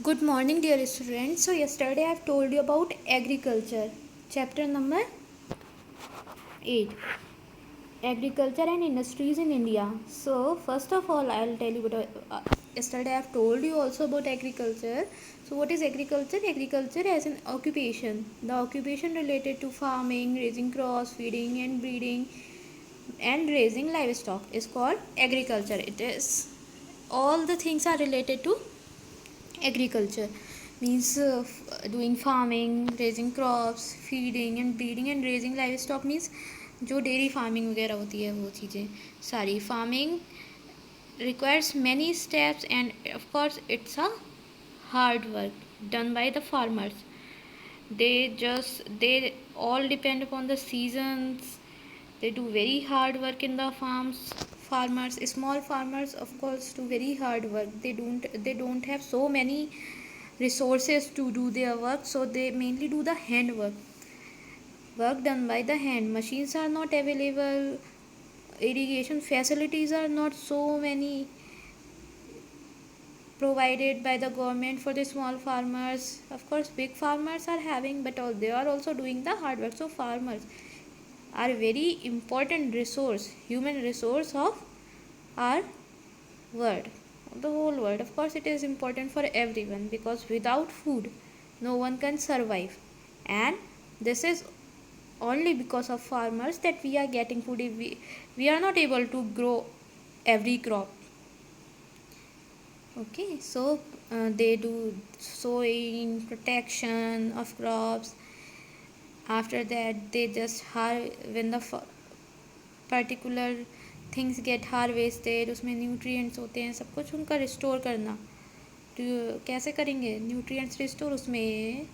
Good morning, dear students. So, yesterday I have told you about agriculture, chapter number 8, agriculture and industries in India. So, first of all, I'll tell you about yesterday I have told you also about agriculture. So, what is agriculture? Agriculture as an occupation, the occupation related to farming, raising crops, feeding and breeding, and raising livestock is called agriculture. It is all the things are related to agriculture means doing farming, raising crops, feeding and breeding and raising livestock means जो dairy farming वगैरह होती है वो चीज़ें सारी farming requires many steps and of course it's a hard work done by the farmers. They all depend upon the seasons. They do very hard work in the farmers, small farmers of course do very hard work. They don't have so many resources to do their work, so they mainly do the hand work done by the hand. Machines are not available, irrigation facilities are not so many provided by the government for the small farmers. Of course big farmers are having, but they are also doing the hard work. So farmers are a very important resource, human resource of our world, the whole world. Of course it is important for everyone because without food no one can survive, and this is only because of farmers that we are getting food. If we are not able to grow every crop. Okay, so they do sowing, protection of crops. After that they just when the particular things get harvested, उसमें nutrients होते हैं, सब कुछ उनका restore करना. तो कैसे करेंगे न्यूट्रिएंट्स रिस्टोर? उसमें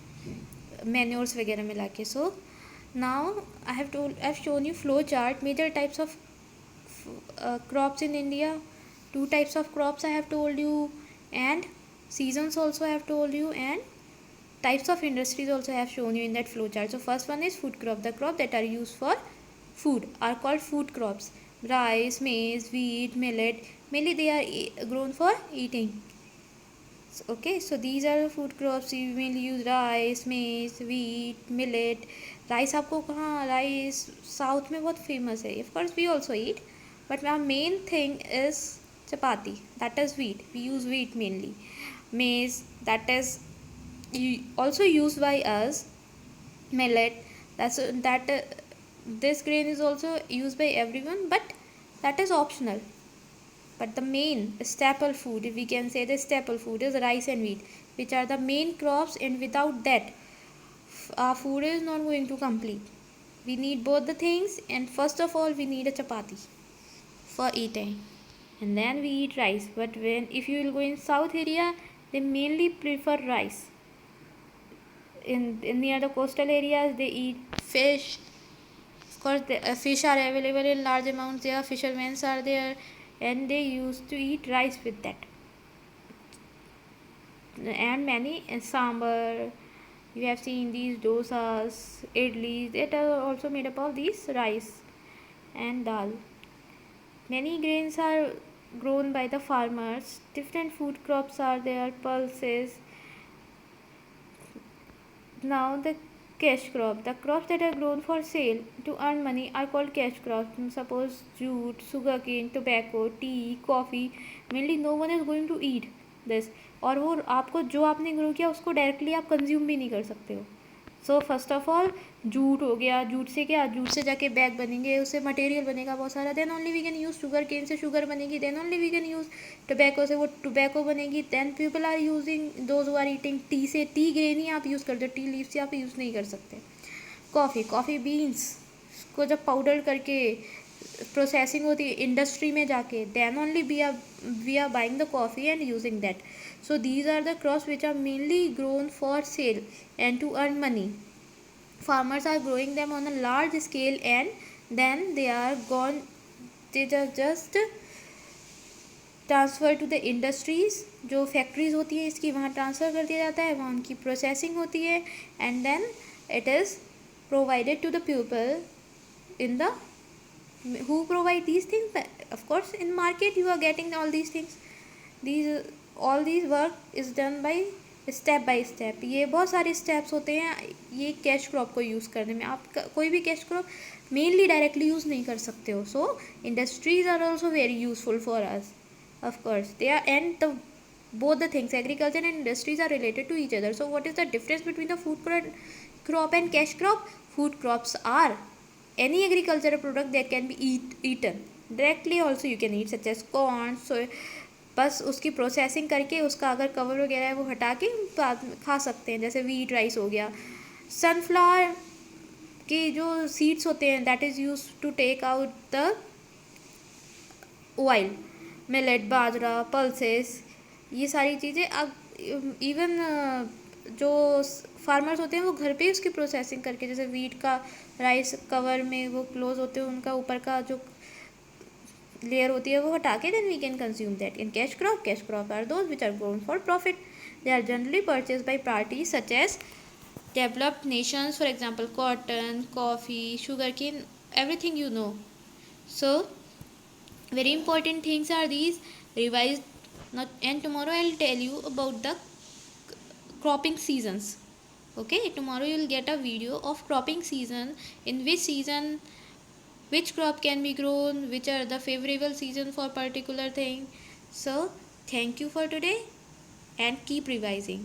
मैन्योर्स वगैरह मिला के. So now I have shown you flow chart, major types of crops in India. Two types of crops I have told you, and seasons also I have told you, and types of industries also I have shown you in that flow chart. So first one is food crop. The crop that are used for food are called food crops. Rice, maize, wheat, millet, mainly they are grown for eating. Okay, so these are the food crops. You mainly use rice, maize, wheat, millet. Rice आपको कहाँ, rice south में बहुत famous है. Of course we also eat, but our main thing is chapati. That is wheat. We use wheat mainly. Maize, that is also used by us. Millet, this grain is also used by everyone, but that is optional. But the main staple food, if we can say the staple food, is rice and wheat, which are the main crops, and without that our food is not going to complete. We need both the things, and first of all we need a chapati for eating, and then we eat rice. But if you will go in south area, they mainly prefer rice. In near the coastal areas they eat fish. Of course fish are available in large amounts there, fishermen are there, and they used to eat rice with that. And many sambar, you have seen these dosas, idlis, that are also made up of these rice and dal. Many grains are grown by the farmers. Different food crops are there, pulses. Now the cash crop. The crops that are grown for sale to earn money are called cash crops. Suppose jute, sugarcane, tobacco, tea, coffee. Mainly no one is going to eat this. और वो आपको जो आपने grow किया उसको directly आप consume भी नहीं कर सकते हो. So first of all jute हो गया. जूट से क्या, जूट से जाके बैग बनेंगे, उससे मटेरियल बनेगा बहुत सारा. Then only we can use sugar cane से शुगर बनेगी. Then only we can use tobacco से वो टोबैको बनेगी. Then people are using those who are eating tea से. टी ग्रेन ही आप यूज़ करते हो, टी लीफ से आप यूज़ नहीं कर सकते. कॉफ़ी बीन्स को जब पाउडर करके प्रोसेसिंग होती है इंडस्ट्री में जाके, then only we are buying the coffee and using that. So these are the crops which are mainly grown for sale and to earn money. Farmers are growing them on a large scale, and then they are just transfer to the industries. जो factories होती है इसकी वहाँ transfer कर दिया जाता है, वहाँ उनकी प्रोसेसिंग होती है, and then it is provided to the people in the who provide these things. Of course in market you are getting all these things. All these work is done by step by step, ये बहुत सारे steps होते हैं ये cash crop को use करने में। आप कोई भी cash crop mainly directly use नहीं कर सकते हो। So industries are also very useful for us, of course they are, and the both the things, agriculture and industries, are related to each other. So what is the difference between the crop and cash crop? Food crops are any agricultural product that can be eaten directly, also you can eat, such as corn, so बस उसकी processing करके उसका अगर cover वगैरह है वो हटा के बाद में खा सकते हैं, जैसे वीट राइस हो गया। सनफ्लावर की जो सीड्स होते हैं that is use to take out the oil. Millet, bajra, pulses, ये सारी चीज़ें अब इवन जो फार्मर्स होते हैं वो घर पे ही उसकी प्रोसेसिंग करके, जैसे वीट का राइस कवर में वो क्लोज होते हैं, उनका ऊपर का जो लेयर होती है वो हटा के then we can consume that. In cash crop are those which are grown for profit. They are generally purchase by parties such as developed nations, for example cotton, coffee, sugarcane, everything you know. So very important things are these. Revise not, and tomorrow I'll tell you about the cropping seasons. Okay, tomorrow you'll get a video of cropping season, in which season which crop can be grown, which are the favorable season for particular thing. So thank you for today and keep revising.